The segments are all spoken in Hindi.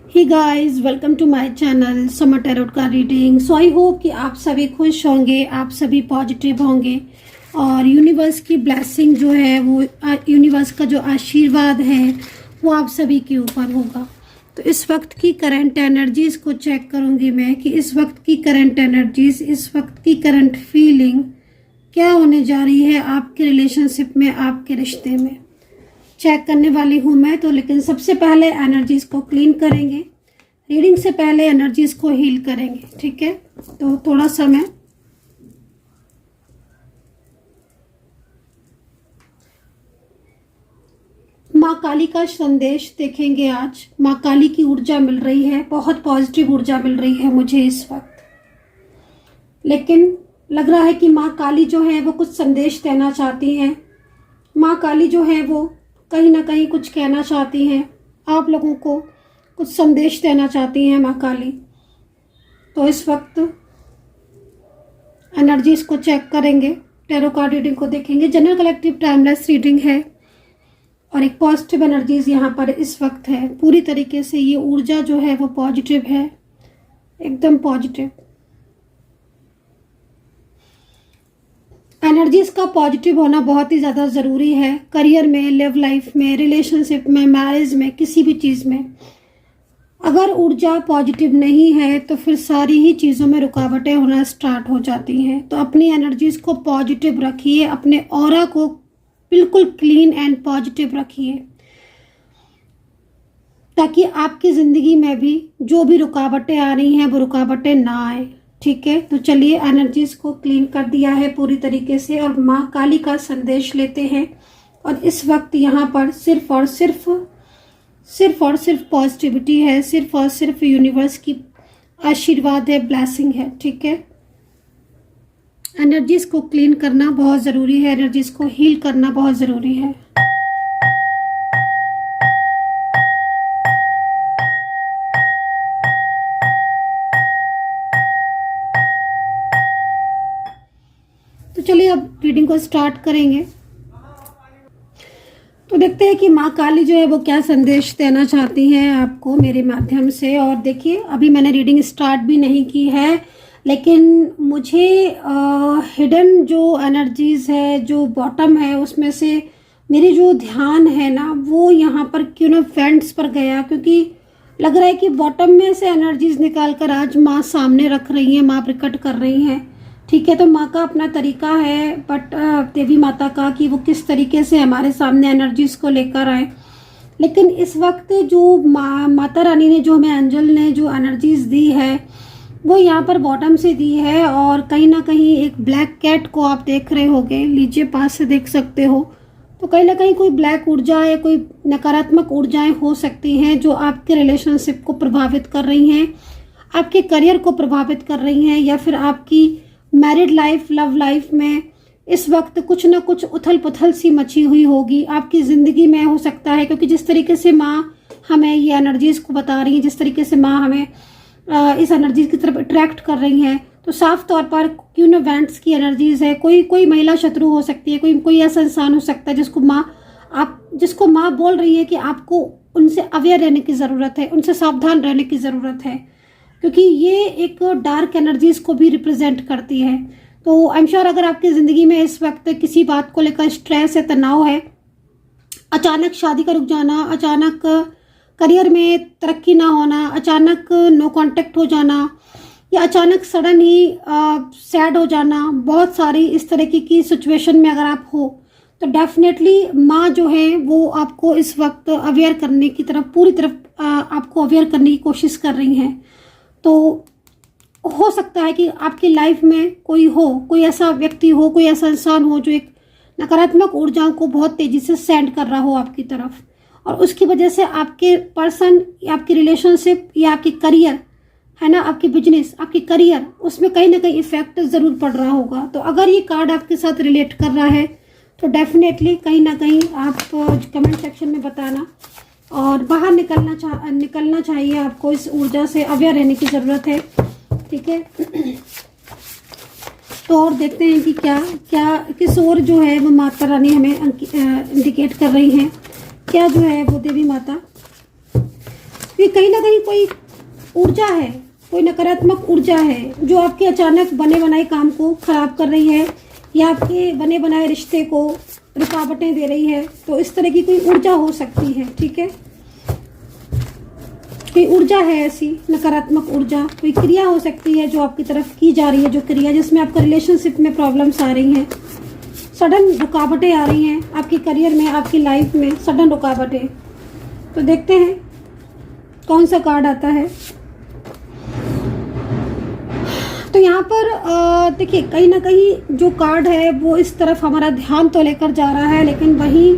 Hey guys, welcome to my channel summer tarot का रीडिंग। सो आई होप कि आप सभी खुश होंगे, आप सभी पॉजिटिव होंगे और यूनिवर्स की ब्लेसिंग जो है वो यूनिवर्स का जो आशीर्वाद है वो आप सभी के ऊपर होगा। तो इस वक्त की करंट एनर्जीज को चेक करूंगी मैं कि इस वक्त की करंट एनर्जीज, इस वक्त की करंट फीलिंग क्या होने जा रही है आपके रिलेशनशिप में, आपके रिश्ते में। चेक करने वाली हूँ मैं तो, लेकिन सबसे पहले एनर्जीज को क्लीन करेंगे। रीडिंग से पहले एनर्जीज को हील करेंगे, ठीक है। तो थोड़ा सा मैं माँ काली का संदेश देखेंगे आज। माँ काली की ऊर्जा मिल रही है, बहुत पॉजिटिव ऊर्जा मिल रही है मुझे इस वक्त, लेकिन लग रहा है कि माँ काली जो है वो कुछ संदेश देना चाहती हैं। माँ काली जो है वो कहीं ना कहीं कुछ कहना चाहती हैं, आप लोगों को कुछ संदेश देना चाहती हैं माँ काली। तो इस वक्त एनर्जीज को चेक करेंगे, टैरो कार्ड रीडिंग को देखेंगे। जनरल कलेक्टिव टाइमलेस रीडिंग है और एक पॉजिटिव एनर्जीज यहाँ पर इस वक्त है। पूरी तरीके से ये ऊर्जा जो है वो पॉजिटिव है, एकदम पॉजिटिव। एनर्जीज का पॉजिटिव होना बहुत ही ज़्यादा ज़रूरी है करियर में, लिव लाइफ में, रिलेशनशिप में, मैरिज में, किसी भी चीज़ में। अगर ऊर्जा पॉजिटिव नहीं है तो फिर सारी ही चीज़ों में रुकावटें होना स्टार्ट हो जाती हैं। तो अपनी एनर्जीज को पॉजिटिव रखिए, अपने ऑरा को बिल्कुल क्लीन एंड पॉजिटिव रखिए, ताकि आपकी ज़िंदगी में भी जो भी रुकावटें आ रही हैं वो रुकावटें ना आए, ठीक है। तो चलिए, एनर्जीज को क्लीन कर दिया है पूरी तरीके से और माँ काली का संदेश लेते हैं। और इस वक्त यहाँ पर सिर्फ और सिर्फ पॉजिटिविटी है, सिर्फ और सिर्फ यूनिवर्स की आशीर्वाद है, ब्लेसिंग है, ठीक है। एनर्जीज को क्लीन करना बहुत ज़रूरी है, एनर्जीज को हील करना बहुत ज़रूरी है। तो चलिए अब रीडिंग को स्टार्ट करेंगे। तो देखते हैं कि माँ काली जो है वो क्या संदेश देना चाहती हैं आपको मेरे माध्यम से। और देखिए, अभी मैंने रीडिंग स्टार्ट भी नहीं की है, लेकिन मुझे हिडन जो एनर्जीज है, जो बॉटम है, उसमें से मेरी जो ध्यान है ना वो यहाँ पर क्यों ना फ्रेंड्स पर गया, क्योंकि लग रहा है कि बॉटम में से एनर्जीज निकाल कर आज माँ सामने रख रही हैं, माँ प्रकट कर रही हैं, ठीक है। तो माँ का अपना तरीका है, बट देवी माता का, कि वो किस तरीके से हमारे सामने एनर्जीज को लेकर आए। लेकिन इस वक्त जो माता रानी ने, जो हमें एंजल ने जो एनर्जीज दी है वो यहाँ पर बॉटम से दी है। और कहीं ना कहीं एक ब्लैक कैट को आप देख रहे होगे, लीजिए पास से देख सकते हो। तो कहीं ना कहीं कोई ब्लैक ऊर्जा या कोई नकारात्मक ऊर्जाएं हो सकती हैं जो आपके रिलेशनशिप को प्रभावित कर रही हैं, आपके करियर को प्रभावित कर रही हैं, या फिर आपकी मैरिड लाइफ, लव लाइफ में इस वक्त कुछ ना कुछ उथल पुथल सी मची हुई होगी आपकी ज़िंदगी में, हो सकता है। क्योंकि जिस तरीके से माँ हमें ये एनर्जीज को बता रही है, जिस तरीके से माँ हमें इस एनर्जीज की तरफ अट्रैक्ट कर रही हैं, तो साफ तौर पर क्यों ना वेंट्स की एनर्जीज है। कोई महिला शत्रु हो सकती है, कोई ऐसा इंसान हो सकता है जिसको माँ बोल रही है कि आपको उनसे अवेयर रहने की ज़रूरत है, उनसे सावधान रहने की ज़रूरत है, क्योंकि ये एक डार्क एनर्जीज को भी रिप्रेजेंट करती है। तो आई एम श्योर, अगर आपकी ज़िंदगी में इस वक्त किसी बात को लेकर स्ट्रेस है, तनाव है, अचानक शादी का रुक जाना, अचानक करियर में तरक्की ना होना, अचानक नो कांटेक्ट हो जाना, या अचानक सडन ही सैड हो जाना, बहुत सारी इस तरह की सिचुएशन में अगर आप हो, तो डेफिनेटली माँ जो है वो आपको इस वक्त अवेयर करने की तरफ, पूरी तरफ आपको अवेयर करने की कोशिश कर रही हैं। तो हो सकता है कि आपकी लाइफ में कोई ऐसा व्यक्ति हो, कोई ऐसा इंसान हो जो एक नकारात्मक ऊर्जाओं को बहुत तेज़ी से सेंड कर रहा हो आपकी तरफ, और उसकी वजह से आपके पर्सन या आपकी रिलेशनशिप या आपकी करियर है ना, आपकी बिजनेस, आपकी करियर, उसमें कहीं ना कहीं इफेक्ट ज़रूर पड़ रहा होगा। तो अगर ये कार्ड आपके साथ रिलेट कर रहा है तो डेफिनेटली कहीं ना कहीं आप कमेंट सेक्शन में बताना, और बाहर निकलना चाहिए आपको। इस ऊर्जा से अवेयर रहने की ज़रूरत है, ठीक है। तो और देखते हैं कि क्या किस ओर जो है वो माता रानी हमें इंडिकेट कर रही हैं, क्या जो है वो देवी माता ये कहीं ना कहीं कोई ऊर्जा है, कोई नकारात्मक ऊर्जा है जो आपके अचानक बने बनाए काम को खराब कर रही है या आपके बने बनाए रिश्ते को रुकावटें दे रही है। तो इस तरह की कोई ऊर्जा हो सकती है, ठीक है। कोई ऊर्जा है ऐसी नकारात्मक ऊर्जा, कोई क्रिया हो सकती है जो आपकी तरफ की जा रही है, जो क्रिया जिसमें आपका रिलेशनशिप में प्रॉब्लम्स आ रही हैं, सडन रुकावटें आ रही हैं आपके करियर में, आपकी लाइफ में सडन रुकावटें। तो देखते हैं कौन सा कार्ड आता है। तो यहाँ पर देखिए कहीं ना कहीं जो कार्ड है वो इस तरफ हमारा ध्यान तो लेकर जा रहा है, लेकिन वहीं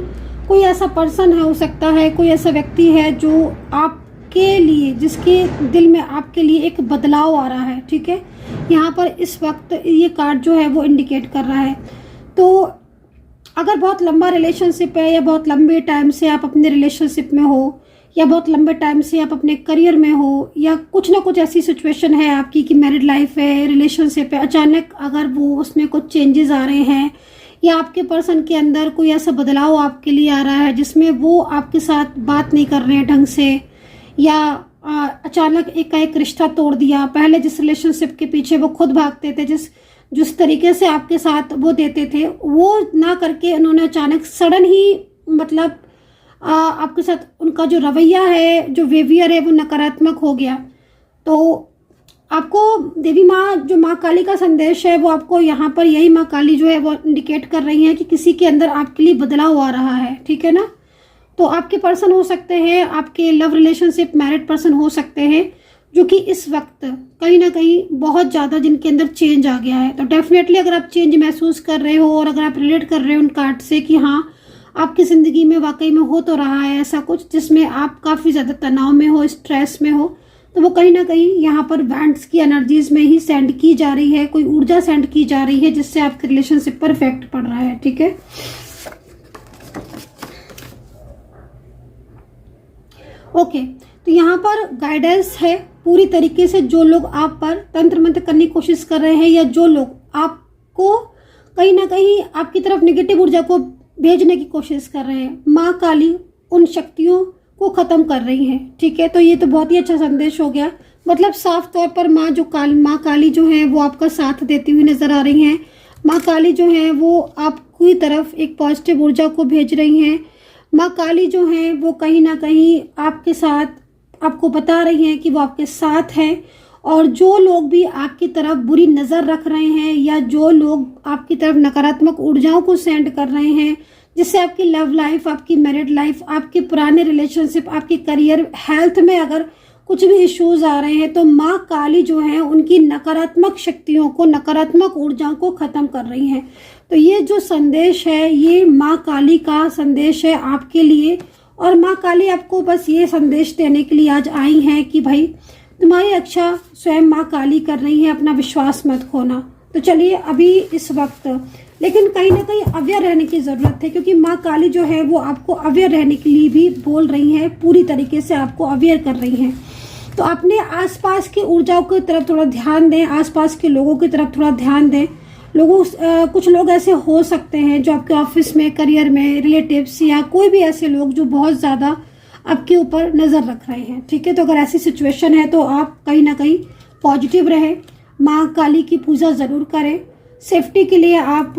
कोई ऐसा पर्सन है, हो सकता है कोई ऐसा व्यक्ति है जो आपके लिए, जिसके दिल में आपके लिए एक बदलाव आ रहा है, ठीक है। यहाँ पर इस वक्त ये कार्ड जो है वो इंडिकेट कर रहा है। तो अगर बहुत लंबा रिलेशनशिप है या बहुत लंबे टाइम से आप अपने रिलेशनशिप में हो या बहुत लंबे टाइम से आप अपने करियर में हो या कुछ ना कुछ ऐसी सिचुएशन है आपकी कि मैरिड लाइफ है, रिलेशनशिप है, अचानक अगर वो उसमें कुछ चेंजेस आ रहे हैं या आपके पर्सन के अंदर कोई ऐसा बदलाव आपके लिए आ रहा है जिसमें वो आपके साथ बात नहीं कर रहे हैं ढंग से, या अचानक एक रिश्ता तोड़ दिया, पहले जिस रिलेशनशिप के पीछे वो खुद भागते थे, जिस तरीके से आपके साथ वो देते थे वो ना करके उन्होंने अचानक सडन ही मतलब आपके साथ उनका जो रवैया है, जो बिहेवियर है वो नकारात्मक हो गया। तो आपको देवी माँ, जो माँ काली का संदेश है वो आपको यहाँ पर यही माँ काली जो है वो इंडिकेट कर रही है कि किसी के अंदर आपके लिए बदलाव आ रहा है, ठीक है ना। तो आपके पर्सन हो सकते हैं, आपके लव रिलेशनशिप मैरिड पर्सन हो सकते हैं जो कि इस वक्त कहीं ना कहीं बहुत ज़्यादा जिनके अंदर चेंज आ गया है। तो डेफिनेटली अगर आप चेंज महसूस कर रहे हो और अगर आप रिलेट कर रहे हो उन कार्ड से कि हाँ आपकी ज़िंदगी में वाकई में हो तो रहा है ऐसा कुछ जिसमें आप काफ़ी ज़्यादा तनाव में हो, स्ट्रेस में हो, तो वो कहीं ना कहीं यहाँ पर बैंड्स की एनर्जीज में ही सेंड की जा रही है, कोई ऊर्जा सेंड की जा रही है जिससे आपके रिलेशनशिप पर इफेक्ट पड़ रहा है, ठीक है। ओके, तो यहाँ पर गाइडेंस है पूरी तरीके से। जो लोग आप पर तंत्र मंत्र करने की कोशिश कर रहे हैं या जो लोग आपको कहीं ना कहीं आपकी तरफ नेगेटिव ऊर्जा को भेजने की कोशिश कर रहे हैं, माँ काली उन शक्तियों को खत्म कर रही है, ठीक है। तो ये तो बहुत ही अच्छा संदेश हो गया। मतलब साफ तौर पर माँ काली जो है वो आपका साथ देती हुई नजर आ रही हैं। माँ काली जो है वो आपकी तरफ एक पॉजिटिव ऊर्जा को भेज रही हैं। माँ काली जो है वो कहीं ना कहीं आपके साथ, आपको बता रही हैं कि वो आपके साथ है। और जो लोग भी आपकी तरफ बुरी नज़र रख रहे हैं या जो लोग आपकी तरफ नकारात्मक ऊर्जाओं को सेंड कर रहे हैं जिससे आपकी लव लाइफ, आपकी मैरिड लाइफ, आपके पुराने रिलेशनशिप, आपके करियर, हेल्थ में अगर कुछ भी इश्यूज आ रहे हैं, तो माँ काली जो है उनकी नकारात्मक शक्तियों को, नकारात्मक ऊर्जाओं को ख़त्म कर रही हैं। तो ये जो संदेश है ये माँ काली का संदेश है आपके लिए। और माँ काली आपको बस ये संदेश देने के लिए आज आई हैं कि भाई तुम्हारी रक्षा स्वयं माँ काली कर रही है, अपना विश्वास मत खोना। तो चलिए अभी इस वक्त, लेकिन कहीं ना कहीं अवेयर रहने की ज़रूरत है क्योंकि माँ काली जो है वो आपको अवेयर रहने के लिए भी बोल रही हैं, पूरी तरीके से आपको अवेयर कर रही हैं। तो अपने आसपास की ऊर्जाओं की तरफ थोड़ा ध्यान दें, आसपास के लोगों की तरफ थोड़ा ध्यान दें। कुछ लोग ऐसे हो सकते हैं जो आपके ऑफिस में, करियर में, रिलेटिव्स या कोई भी ऐसे लोग जो बहुत ज़्यादा आपके ऊपर नज़र रख रहे हैं, ठीक है। तो अगर ऐसी सिचुएशन है तो आप कहीं ना कहीं पॉजिटिव रहें, माँ काली की पूजा ज़रूर करें। सेफ्टी के लिए आप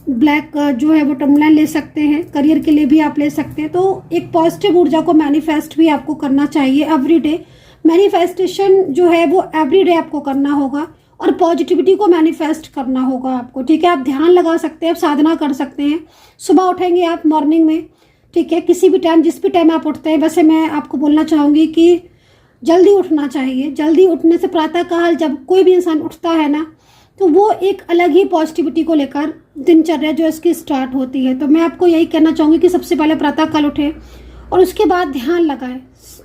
ब्लैक जो है वो टर्मलाइन ले सकते हैं, करियर के लिए भी आप ले सकते हैं। तो एक पॉजिटिव ऊर्जा को मैनिफेस्ट भी आपको करना चाहिए एवरी डे। मैनिफेस्टेशन जो है वो एवरी डे आपको करना होगा और पॉजिटिविटी को मैनिफेस्ट करना होगा आपको, ठीक है। आप ध्यान लगा सकते हैं, आप साधना कर सकते हैं। सुबह उठेंगे आप मॉर्निंग में, ठीक है, किसी भी टाइम, जिस भी टाइम आप उठते हैं। वैसे मैं आपको बोलना चाहूँगी कि जल्दी उठना चाहिए। जल्दी उठने से प्रातःकाल जब कोई भी इंसान उठता है ना तो वो एक अलग ही पॉजिटिविटी को लेकर दिनचर्या जो इसकी स्टार्ट होती है। तो मैं आपको यही कहना चाहूँगी कि सबसे पहले प्रातःकाल उठें और उसके बाद ध्यान लगाएं,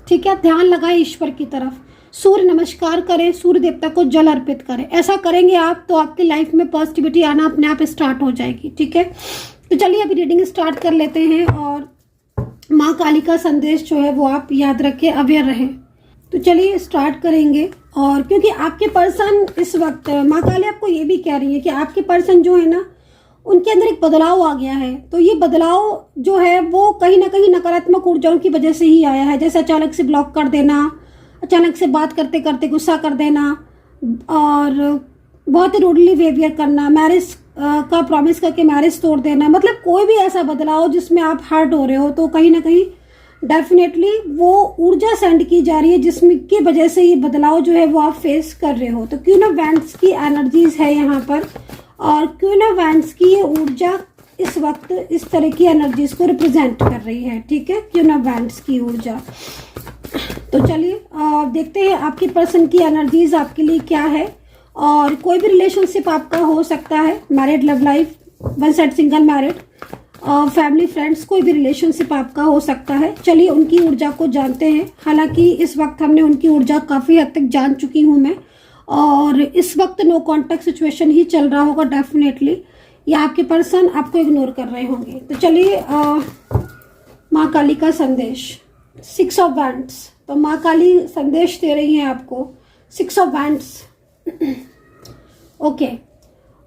ठीक है। ध्यान लगाएं ईश्वर की तरफ, सूर्य नमस्कार करें, सूर्य देवता को जल अर्पित करें। ऐसा करेंगे आप तो आपकी लाइफ में पॉजिटिविटी आना अपने आप स्टार्ट हो जाएगी, ठीक है। तो चलिए अभी रीडिंग स्टार्ट कर लेते हैं और माँ काली का संदेश जो है वो आप याद रखें, अवेयर रहें। तो चलिए स्टार्ट करेंगे। और क्योंकि आपके पर्सन इस वक्त, माँ काली आपको ये भी कह रही है कि आपके पर्सन जो है ना उनके अंदर एक बदलाव आ गया है। तो ये बदलाव जो है वो कहीं ना कहीं नकारात्मक ऊर्जाओं की वजह से ही आया है, जैसे अचानक से ब्लॉक कर देना, अचानक से बात करते करते गुस्सा कर देना और बहुत ही रूडली बिहेवियर करना, मैरिज का प्रॉमिस करके मैरिज तोड़ देना, मतलब कोई भी ऐसा बदलाव जिसमें आप हर्ट हो रहे हो, तो कहीं ना कहीं डेफिनेटली वो ऊर्जा सेंड की जा रही है जिसमें की वजह से ये बदलाव जो है वो आप फेस कर रहे हो। तो क्वीन ऑफ वैंड्स की एनर्जीज है यहाँ पर, और क्वीन ऑफ वैंड्स की ये ऊर्जा इस वक्त इस तरह की एनर्जीज को रिप्रेजेंट कर रही है, ठीक है, क्वीन ऑफ वैंड्स की ऊर्जा। तो चलिए देखते हैं आपकी पर्सन की एनर्जीज आपके लिए क्या है। और कोई भी रिलेशनशिप आपका हो सकता है, married, love life, one side single, married, family, friends, कोई भी रिलेशनशिप आपका हो सकता है। चलिए उनकी ऊर्जा को जानते हैं। हालांकि इस वक्त हमने उनकी ऊर्जा काफ़ी हद तक जान चुकी हूँ मैं, और इस वक्त नो कॉन्टैक्ट सिचुएशन ही चल रहा होगा डेफिनेटली, या आपके पर्सन आपको इग्नोर कर रहे होंगे। तो चलिए माँ काली का संदेश, 6 ऑफ वैंड्स। तो माँ काली संदेश दे रही हैं आपको, 6 ऑफ वैंड्स। ओके,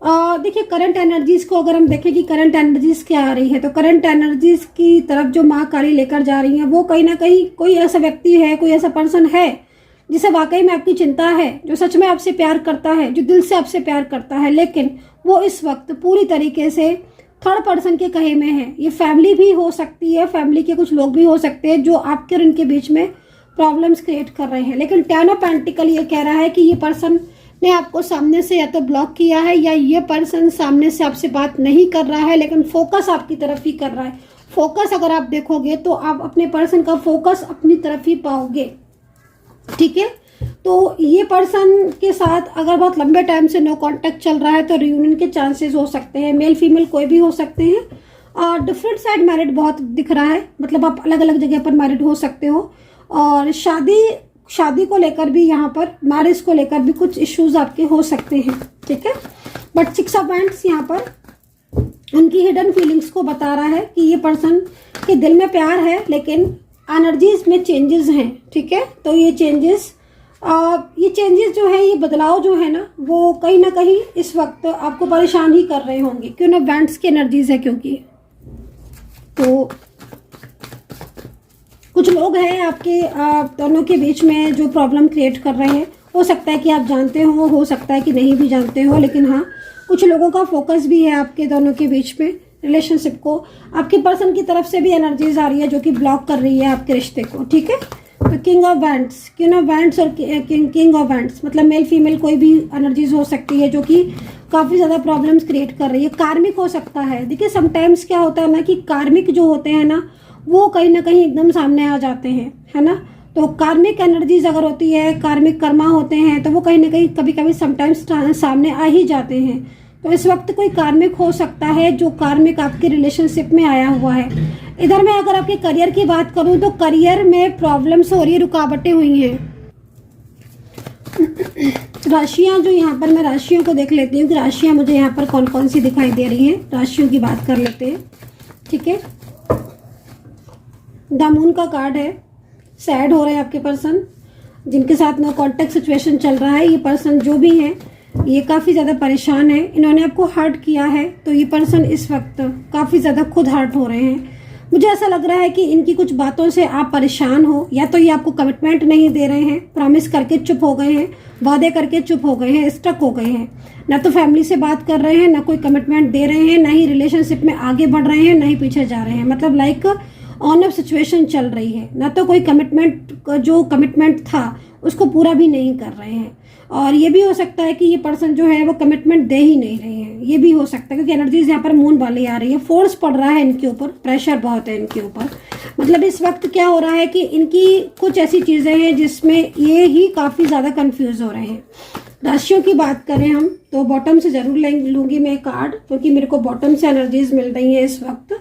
देखिए करंट एनर्जीज को अगर हम देखें कि करंट एनर्जीज क्या आ रही है, तो करंट एनर्जीज की तरफ जो माँ काली लेकर जा रही है वो कहीं ना कहीं कोई ऐसा व्यक्ति है, कोई ऐसा पर्सन है जिसे वाकई में आपकी चिंता है, जो सच में आपसे प्यार करता है, जो दिल से आपसे प्यार करता है, लेकिन वो इस वक्त पूरी तरीके से थर्ड पर्सन के कहे में है। ये फैमिली भी हो सकती है, फैमिली के कुछ लोग भी हो सकते हैं जो आपके और इनके बीच में प्रॉब्लम्स क्रिएट कर रहे हैं। लेकिन टेन ऑफ पेंटिकल ये कह रहा है कि ये पर्सन ने आपको सामने से या तो ब्लॉक किया है, या ये पर्सन सामने से आपसे बात नहीं कर रहा है, लेकिन फोकस आपकी तरफ ही कर रहा है। फोकस अगर आप देखोगे तो आप अपने पर्सन का फोकस अपनी तरफ ही पाओगे, ठीक है। तो ये पर्सन के साथ अगर बहुत लंबे टाइम से नो कांटेक्ट चल रहा है तो रियूनियन के चांसेस हो सकते हैं, मेल फीमेल कोई भी हो सकते हैं। और डिफरेंट साइड मैरिड बहुत दिख रहा है, मतलब आप अलग अलग जगह पर मैरिड हो सकते हो, और शादी को लेकर भी यहाँ पर, मैरिज को लेकर भी कुछ इश्यूज आपके हो सकते हैं, ठीक है। बट 6 ऑफ वैंड्स यहाँ पर उनकी हिडन फीलिंग्स को बता रहा है कि ये पर्सन के दिल में प्यार है, लेकिन एनर्जीज में चेंजेस हैं, ठीक है। तो ये चेंजेस जो है, ये बदलाव जो है ना, वो कहीं ना कहीं इस वक्त आपको परेशान ही कर रहे होंगे, क्यों ना वैंड्स की एनर्जीज है, क्योंकि तो कुछ लोग हैं आपके दोनों के बीच में जो प्रॉब्लम क्रिएट कर रहे हैं। हो सकता है कि आप जानते हो सकता है कि नहीं भी जानते हो, लेकिन हाँ कुछ लोगों का फोकस भी है आपके दोनों के बीच में रिलेशनशिप को। आपके पर्सन की तरफ से भी एनर्जीज आ रही है जो कि ब्लॉक कर रही है आपके रिश्ते को, ठीक है। तो king of wands, queen of wands और किंग ऑफ वैंड्स, मतलब मेल फीमेल कोई भी एनर्जीज हो सकती है जो कि काफ़ी ज़्यादा प्रॉब्लम्स क्रिएट कर रही है। कार्मिक हो सकता है। देखिए समटाइम्स क्या होता है ना कि कार्मिक जो होते हैं ना वो कहीं ना कहीं एकदम सामने आ जाते हैं, है ना। तो कार्मिक एनर्जीज अगर होती है, कार्मिक कर्मा होते हैं, तो वो कहीं ना कहीं कभी कभी समटाइम्स सामने आ ही जाते हैं। तो इस वक्त कोई कार्मिक हो सकता है जो कार्मिक आपके रिलेशनशिप में आया हुआ है। इधर मैं अगर आपके करियर की बात करूं तो करियर में प्रॉब्लम्स हो रही है, रुकावटें हुई हैं। राशियां जो यहाँ पर, मैं राशियों को देख लेती हूँ कि राशियां मुझे यहाँ पर कौन कौन सी दिखाई दे रही हैं। राशियों की बात कर लेते हैं, ठीक है। द मून का कार्ड है। सैड हो रहे हैं आपके पर्सन, जिनके साथ नो कॉन्टैक्ट सिचुएशन चल रहा है। ये पर्सन जो भी है ये काफ़ी ज़्यादा परेशान है, इन्होंने आपको हर्ट किया है, तो ये पर्सन इस वक्त काफ़ी ज़्यादा खुद हर्ट हो रहे हैं। मुझे ऐसा लग रहा है कि इनकी कुछ बातों से आप परेशान हो, या तो ये आपको कमिटमेंट नहीं दे रहे हैं, प्रॉमिस करके चुप हो गए हैं, वादे करके चुप हो गए हैं, स्टक हो गए हैं। ना तो फैमिली से बात कर रहे हैं, ना कोई कमिटमेंट दे रहे हैं, ना ही रिलेशनशिप में आगे बढ़ रहे हैं, ना ही पीछे जा रहे हैं। मतलब लाइक ऑन ऑफ सिचुएशन चल रही है। ना तो कोई जो कमिटमेंट था उसको पूरा भी नहीं कर रहे हैं, और ये भी हो सकता है कि ये पर्सन जो है वो कमिटमेंट दे ही नहीं रहे हैं। ये भी हो सकता है क्योंकि एनर्जीज यहाँ पर मून वाली आ रही है। फोर्स पड़ रहा है इनके ऊपर, प्रेशर बहुत है इनके ऊपर। मतलब इस वक्त क्या हो रहा है कि इनकी कुछ ऐसी चीज़ें हैं जिसमें ये ही काफ़ी ज़्यादा कंफ्यूज हो रहे हैं। राशियों की बात करें हम तो बॉटम से जरूर लूँगी मैं कार्ड, क्योंकि मेरे को बॉटम से एनर्जीज मिल रही है इस वक्त।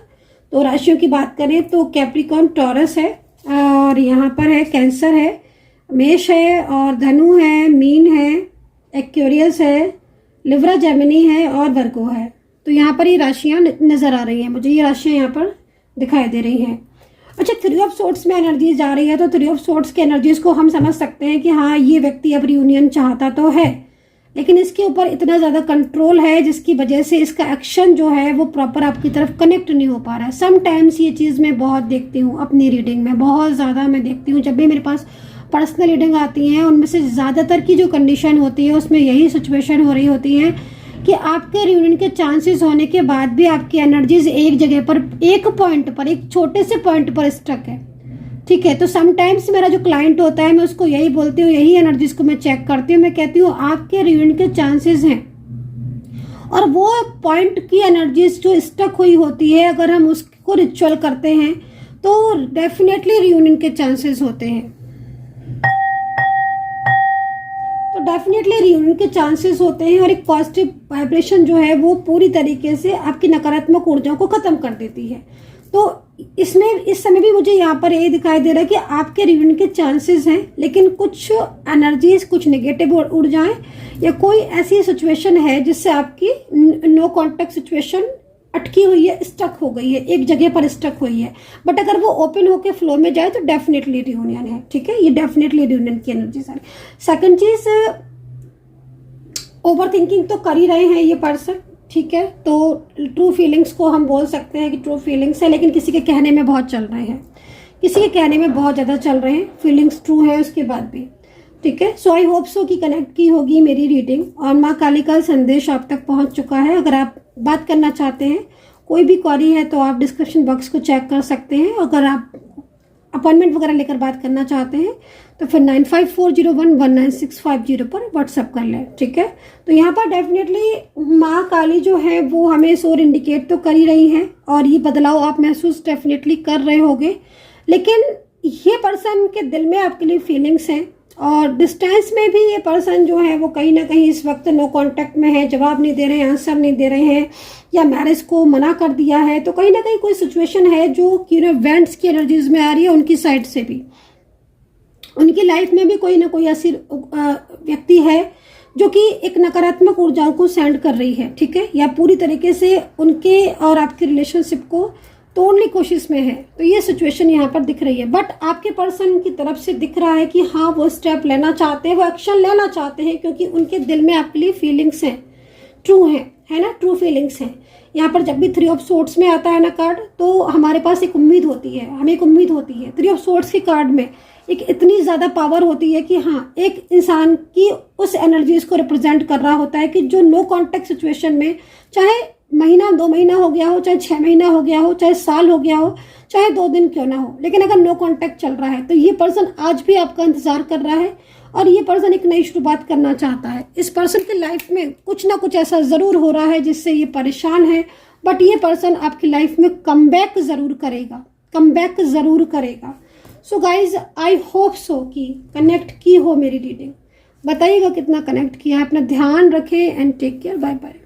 तो राशियों की बात करें तो कैप्रिकॉर्न, टॉरस है, और यहाँ पर है कैंसर है, मेष है, और धनु है, मीन है, एक्वेरियस है, लिब्रा, जेमिनी है, और वर्गो है। तो यहाँ पर ये राशियाँ नज़र आ रही हैं मुझे, ये राशियाँ यहाँ पर दिखाई दे रही हैं। अच्छा, 3 ऑफ सोर्ट्स में एनर्जीज आ रही है, तो 3 ऑफ सोर्ट्स की एनर्जीज को हम समझ सकते हैं कि हाँ ये व्यक्ति अब रियूनियन चाहता तो है, लेकिन इसके ऊपर इतना ज़्यादा कंट्रोल है जिसकी वजह से इसका एक्शन जो है वो प्रॉपर आपकी तरफ कनेक्ट नहीं हो पा रहा है। समटाइम्स ये चीज़ मैं बहुत देखती हूँ अपनी रीडिंग में, बहुत ज़्यादा मैं देखती हूँ। जब भी मेरे पास पर्सनल रीडिंग आती हैं उनमें से ज़्यादातर की जो कंडीशन होती है उसमें यही सिचुएशन हो रही होती है कि आपके रियूनियन के चांसेस होने के बाद भी आपकी एनर्जीज एक जगह पर, एक पॉइंट पर, एक छोटे से पॉइंट पर स्टक है। ठीक है, तो समटाइम्स मेरा जो क्लाइंट होता है मैं उसको यही बोलती हूँ, यही एनर्जीज को मैं चेक करती हूँ। मैं कहती हूँ आपके रियूनियन के चांसेस हैं, और वो पॉइंट की एनर्जीज जो स्टक हुई होती है अगर हम उसको रिचुअल करते हैं तो डेफिनेटली रियूनियन के चांसेस होते हैं। तो डेफिनेटली रियूनियन के चांसेस होते हैं, और एक पॉजिटिव वाइब्रेशन जो है वो पूरी तरीके से आपकी नकारात्मक ऊर्जाओं को खत्म कर देती है। तो इसमें इस समय भी मुझे यहाँ पर ये दिखाई दे रहा है कि आपके रियूनियन के चांसेस हैं, लेकिन कुछ एनर्जीज, कुछ नेगेटिव ऊर्जाएं या कोई ऐसी सिचुएशन है जिससे आपकी नो कांटेक्ट सिचुएशन अटकी हुई है, स्टक हो गई है, एक जगह पर स्टक हुई है। बट अगर वो ओपन होके फ्लो में जाए तो डेफिनेटली रियूनियन है। ठीक है, ये डेफिनेटली रियूनियन की एनर्जीज है। सेकंड चीज, ओवर थिंकिंग तो कर ही रहे हैं ये पर्सन। ठीक है, तो ट्रू फीलिंग्स को हम बोल सकते हैं कि ट्रू फीलिंग्स है, लेकिन किसी के कहने में बहुत चल रहे हैं, किसी के कहने में बहुत ज़्यादा चल रहे हैं। फीलिंग्स ट्रू है उसके बाद भी। ठीक है, सो आई होप सो कि कनेक्ट की होगी मेरी रीडिंग, और माँ काली का संदेश आप तक पहुंच चुका है। अगर आप बात करना चाहते हैं, कोई भी क्वेरी है, तो आप डिस्क्रिप्शन बॉक्स को चेक कर सकते हैं। अगर आप अपॉइंटमेंट वगैरह लेकर बात करना चाहते हैं तो फिर 9540119650 पर व्हाट्सअप कर लें। ठीक है, तो यहाँ पर डेफिनेटली माँ काली जो है वो हमें शोर इंडिकेट तो कर ही रही हैं, और ये बदलाव आप महसूस डेफिनेटली कर रहे होंगे। लेकिन ये पर्सन के दिल में आपके लिए फीलिंग्स हैं, और डिस्टेंस में भी ये पर्सन जो है वो कहीं ना कहीं इस वक्त नो कांटेक्ट में है, जवाब नहीं दे रहे हैं, आंसर नहीं दे रहे हैं, या मैरिज को मना कर दिया है। तो कहीं ना कहीं कोई सिचुएशन है जो कि वेंट्स की एनर्जीज में आ रही है उनकी साइड से भी। उनकी लाइफ में भी कोई ना कोई ऐसी व्यक्ति है जो कि एक नकारात्मक ऊर्जाओं को सेंड कर रही है। ठीक है, या पूरी तरीके से उनके और आपके रिलेशनशिप को तोड़ने की कोशिश में है। तो ये सिचुएशन यहाँ पर दिख रही है, बट आपके पर्सन की तरफ से दिख रहा है कि हाँ वो स्टेप लेना चाहते हैं, वो एक्शन लेना चाहते हैं, क्योंकि उनके दिल में आपके लिए फीलिंग्स हैं, ट्रू है ना, ट्रू फीलिंग्स हैं। यहाँ पर जब भी 3 ऑफ सोर्ड्स में आता है ना कार्ड, तो हमारे पास एक उम्मीद होती है, हमें एक उम्मीद होती है। 3 ऑफ सोर्ड्स के कार्ड में एक इतनी ज़्यादा पावर होती है कि हाँ, एक इंसान की उस एनर्जीज को रिप्रेजेंट कर रहा होता है कि जो नो कॉन्टेक्ट सिचुएशन में, चाहे महीना 2 महीना हो गया हो, चाहे 6 महीना हो गया हो, चाहे साल हो गया हो, चाहे 2 दिन क्यों ना हो, लेकिन अगर नो कांटेक्ट चल रहा है तो ये पर्सन आज भी आपका इंतजार कर रहा है, और ये पर्सन एक नई शुरुआत करना चाहता है। इस पर्सन की लाइफ में कुछ ना कुछ ऐसा जरूर हो रहा है जिससे ये परेशान है, बट ये पर्सन आपकी लाइफ में कमबैक जरूर करेगा, कमबैक जरूर करेगा। So guys, I hope so कि कनेक्ट की हो मेरी रीडिंग। बताइएगा कितना कनेक्ट किया है। अपना ध्यान रखें and take care. Bye bye.